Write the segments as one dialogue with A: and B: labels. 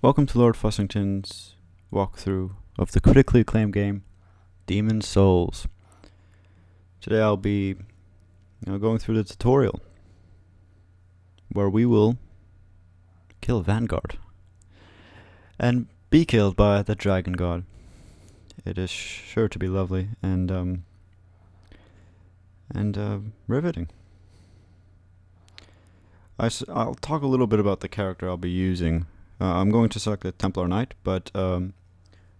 A: Welcome to Lord Fussington's walkthrough of the critically acclaimed game, Demon Souls. Today I'll be going through the tutorial, where we will kill Vanguard and be killed by the Dragon God. It is sure to be lovely and riveting. I'll talk a little bit about the character I'll be using. I'm going to select the Templar Knight, but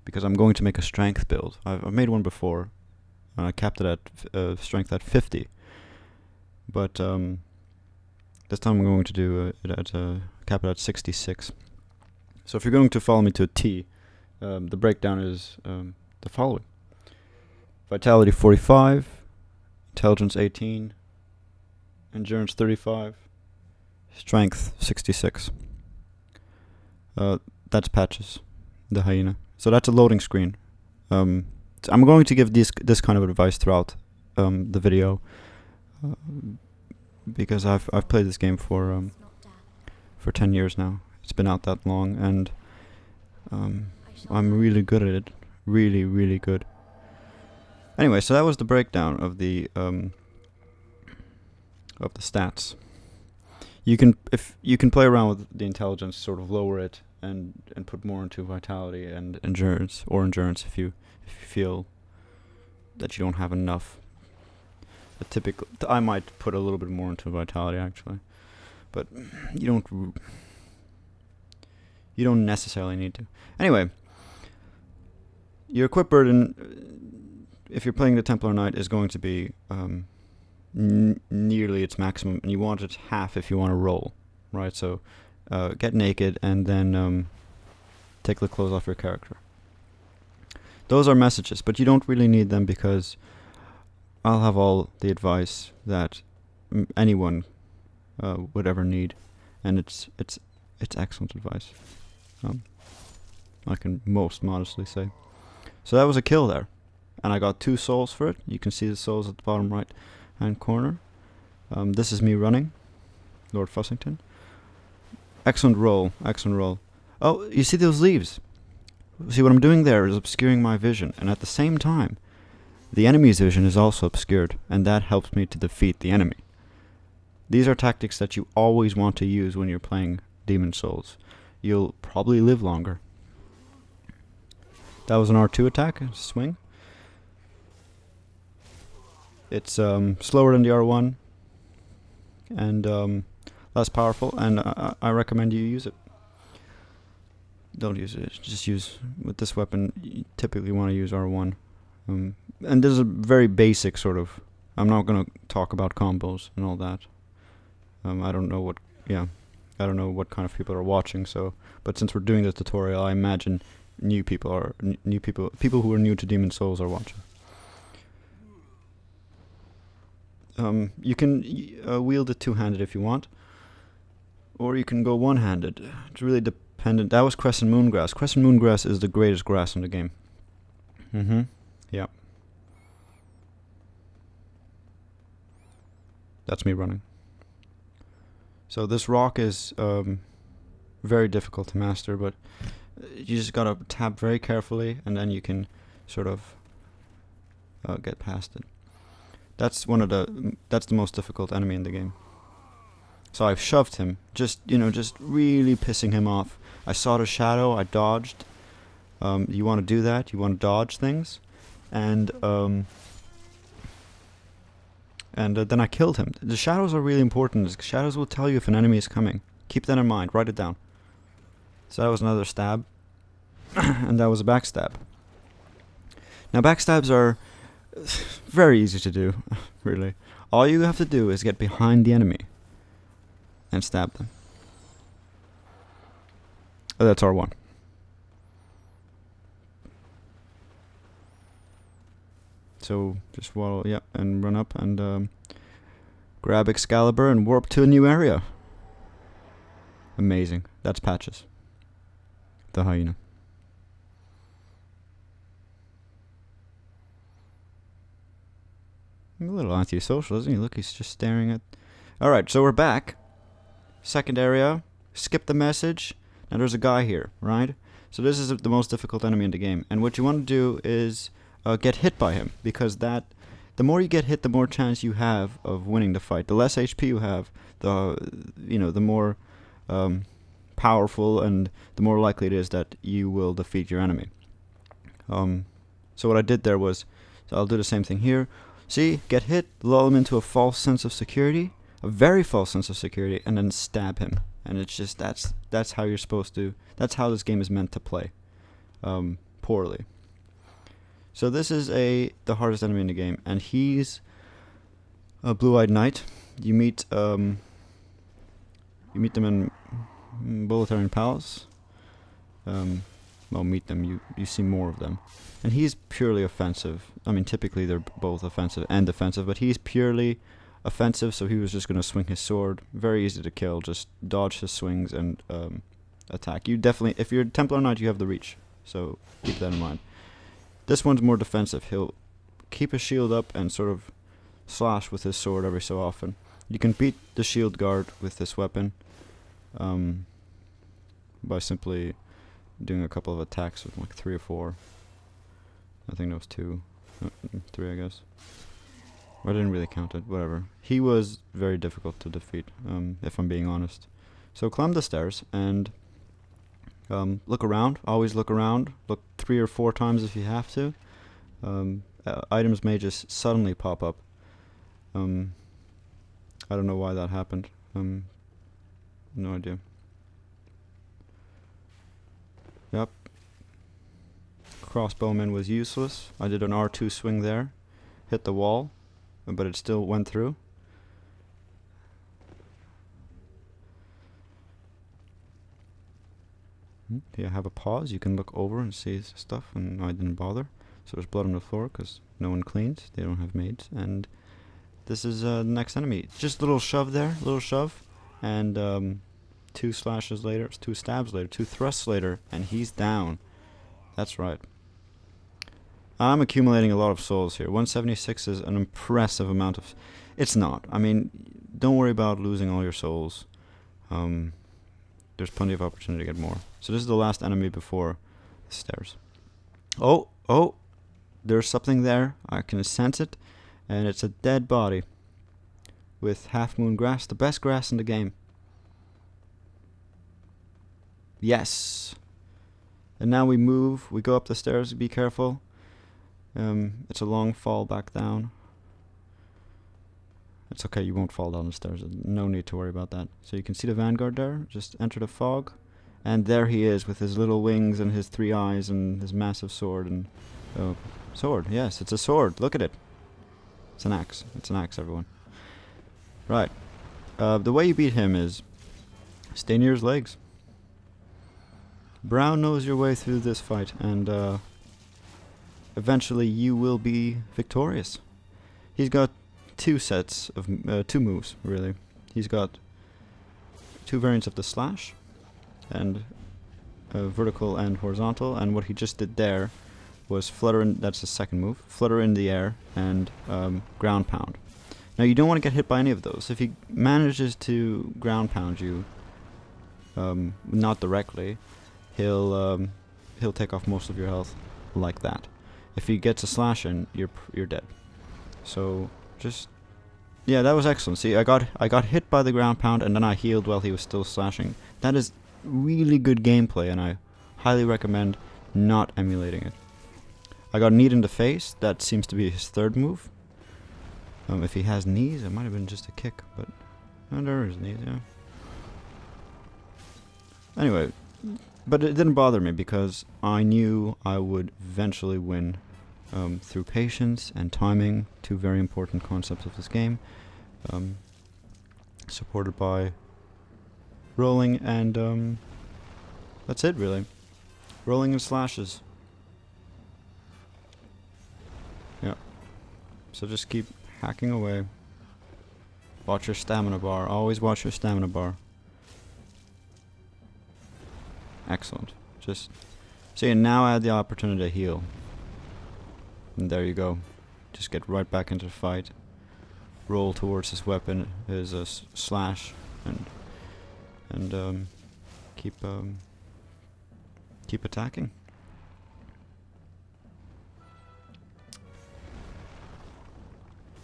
A: because I'm going to make a strength build. I've made one before, and I capped it at strength at 50. But this time I'm going to do it at cap it at 66. So if you're going to follow me to a T, the breakdown is the following: Vitality 45, Intelligence 18, Endurance 35, Strength 66. That's Patches, the hyena. So that's a loading screen. I'm going to give this kind of advice throughout the video because I've played this game for 10 years now. It's been out that long, and I'm really good at it. Really, really good. Anyway, so that was the breakdown of the stats. You can play around with the intelligence, sort of lower it and put more into vitality and endurance if you feel that you don't have enough. I might put a little bit more into vitality actually, but you don't necessarily need to. Anyway, your equip burden, if you're playing the Templar Knight, is going to be nearly its maximum, and you want it half if you want to roll, right? So get naked and then take the clothes off your character. Those are messages, but you don't really need them because I'll have all the advice that anyone would ever need, and it's excellent advice. I can most modestly say. So that was a kill there, and I got 2 souls for it. You can see the souls at the bottom right hand corner. This is me running, Lord Fussington. Excellent roll, excellent roll. Oh, you see those leaves? See, what I'm doing there is obscuring my vision, and at the same time, the enemy's vision is also obscured, and that helps me to defeat the enemy. These are tactics that you always want to use when you're playing Demon Souls. You'll probably live longer. That was an R2 attack, swing. It's slower than the R1 and less powerful, and I recommend you use it. Don't use it, just use, with this weapon, you typically want to use R1. And this is a very basic sort of, I'm not going to talk about combos and all that. I don't know what kind of people are watching, so, but since we're doing this tutorial, I imagine people who are new to Demon Souls are watching. You can wield it two-handed if you want, or you can go one-handed. It's really dependent. That was Crescent Moongrass. Crescent Moongrass is the greatest grass in the game. Yeah. That's me running. So this rock is very difficult to master, but you just gotta tap very carefully, and then you can sort of get past it. That's the most difficult enemy in the game. So I've shoved him, just really pissing him off. I saw the shadow, I dodged. You want to do that? You want to dodge things, and then I killed him. The shadows are really important. The shadows will tell you if an enemy is coming. Keep that in mind. Write it down. So that was another stab, and that was a backstab. Now backstabs are very easy to do, really. All you have to do is get behind the enemy and stab them. Oh, that's R1. So just waddle, and run up and grab Excalibur and warp to a new area. Amazing. That's Patches, the hyena. A little antisocial, isn't he? Look, he's just staring at... Alright, so we're back. Second area. Skip the message. Now there's a guy here, right? So this is the most difficult enemy in the game, and what you want to do is get hit by him, because the more you get hit, the more chance you have of winning the fight. The less HP you have, the more powerful and the more likely it is that you will defeat your enemy. So what I did there was, so I'll do the same thing here. See, get hit, lull him into a false sense of security, a very false sense of security, and then stab him. And it's just, that's how you're supposed to, that's how this game is meant to play, poorly. So this is the hardest enemy in the game, and he's a blue-eyed knight. You meet them in Boletarian Palace. Well, meet them, you see more of them. And he's purely offensive. I mean, typically they're both offensive and defensive, but he's purely offensive, so he was just going to swing his sword. Very easy to kill, just dodge his swings and attack. You definitely, if you're a Templar Knight, you have the reach, so keep that in mind. This one's more defensive. He'll keep his shield up and sort of slash with his sword every so often. You can beat the shield guard with this weapon by simply doing a couple of attacks with like 3 or 4. I think that was 2. 3, I guess. I didn't really count it, whatever. He was very difficult to defeat, if I'm being honest. So climb the stairs and look around. Always look around. Look 3 or 4 times if you have to. Items may just suddenly pop up. I don't know why that happened. No idea. Yep. Crossbowman was useless. I did an R2 swing there. Hit the wall, but it still went through. Here I have a pause. You can look over and see stuff, and I didn't bother. So there's blood on the floor because no one cleans. They don't have maids. And this is the next enemy. Just a little shove there, little shove, and 2 slashes later, 2 stabs later, 2 thrusts later, and he's down. That's right. I'm accumulating a lot of souls here. 176 is an impressive amount of... It's not. I mean, don't worry about losing all your souls. There's plenty of opportunity to get more. So this is the last enemy before the stairs. Oh! There's something there. I can sense it. And it's a dead body. With half-moon grass. The best grass in the game. Yes! And now we move. We go up the stairs. Be careful. It's a long fall back down. It's okay, you won't fall down the stairs. No need to worry about that. So you can see the Vanguard there. Just enter the fog. And there he is with his little wings and his 3 eyes and his massive sword. And sword, yes, it's a sword. Look at it. It's an axe. It's an axe, everyone. Right. The way you beat him is stay near his legs. Brown knows your way through this fight, and eventually you will be victorious. He's got 2 sets of 2 moves, really. He's got 2 variants of the slash, and vertical and horizontal. And what he just did there was flutter in. That's his second move. Flutter in the air and ground pound. Now you don't want to get hit by any of those. If he manages to ground pound you, not directly, he'll take off most of your health like that. If he gets a slash in, you're dead. So just, yeah, that was excellent. See, I got hit by the ground pound and then I healed while he was still slashing. That is really good gameplay, and I highly recommend not emulating it. I got kneed in the face. That seems to be his 3rd move. If he has knees, it might have been just a kick, but there is knees, yeah. Anyway, but it didn't bother me because I knew I would eventually win through patience and timing, 2 very important concepts of this game, supported by rolling and that's it really. Rolling and slashes. Yeah. So just keep hacking away. Watch your stamina bar. Always watch your stamina bar. Excellent. Just see, and now I had the opportunity to heal. And there you go. Just get right back into the fight. Roll towards his weapon, his slash, and keep Keep attacking.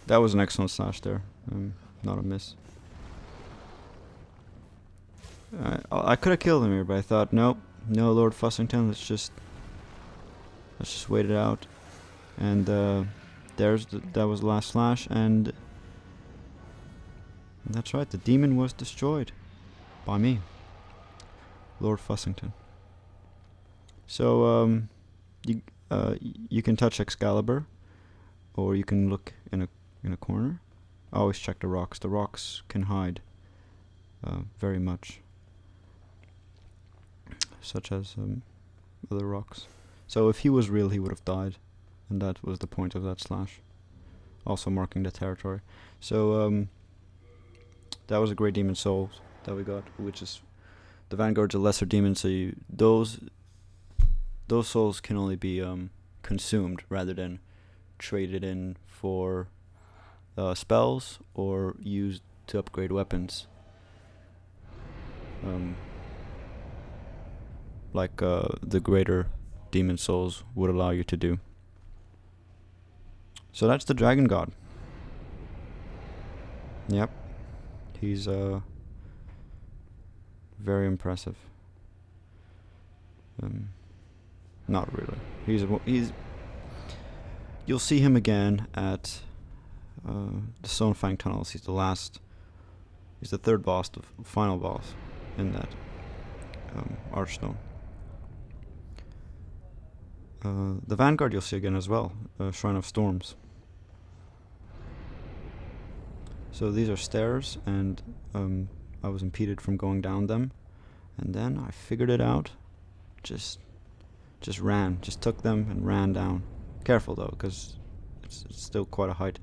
A: That was an excellent slash there. Not a miss. I could have killed him here, but I thought, nope, no, Lord Fussington. Let's just wait it out. And that was the last slash, and that's right. The demon was destroyed by me, Lord Fussington. So you can touch Excalibur, or you can look in a corner. Always check the rocks. The rocks can hide very much, such as other rocks. So if he was real, he would have died, and that was the point of that slash. Also marking the territory. So that was a great demon soul that we got, which is the Vanguard's a lesser demon, so those souls can only be consumed rather than traded in for spells or used to upgrade weapons. Like the greater demon souls would allow you to do. So that's the Dragon God. Yep. He's very impressive. Not really. He's. You'll see him again at the Stonefang tunnels. He's the last. He's the third boss, the final boss in that Archstone. The Vanguard you'll see again as well. Shrine of Storms. So these are stairs, and I was impeded from going down them, and then I figured it out. Just ran, just took them and ran down. Careful though, because it's still quite a height.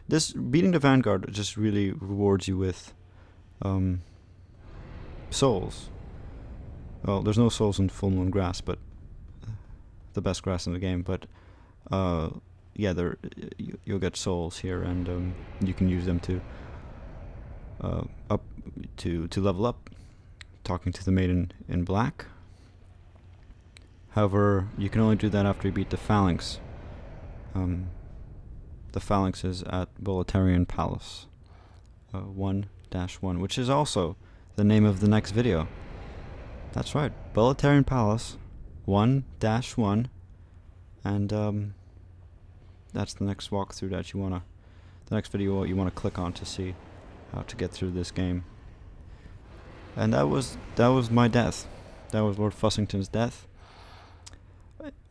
A: This beating the Vanguard just really rewards you with souls. Well, there's no souls in Full Moon Grass, but the best grass in the game. But yeah, you'll get souls here, and you can use them to level up. Talking to the Maiden in Black. However, you can only do that after you beat the Phalanx. The Phalanx is at Boletarian Palace 1-1, which is also the name of the next video. That's right, Boletarian Palace 1-1, and that's the next walkthrough that the next video you wanna click on to see how to get through this game. And that was my death. That was Lord Fussington's death.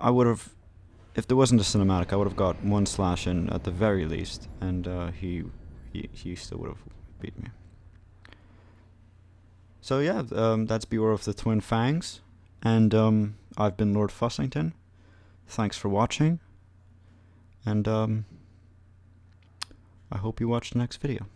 A: I would have, if there wasn't a cinematic, I would have got one slash in at the very least, and he still would have beat me. So yeah, that's Beware of the Twin Fangs, and I've been Lord Fussington. Thanks for watching, and I hope you watch the next video.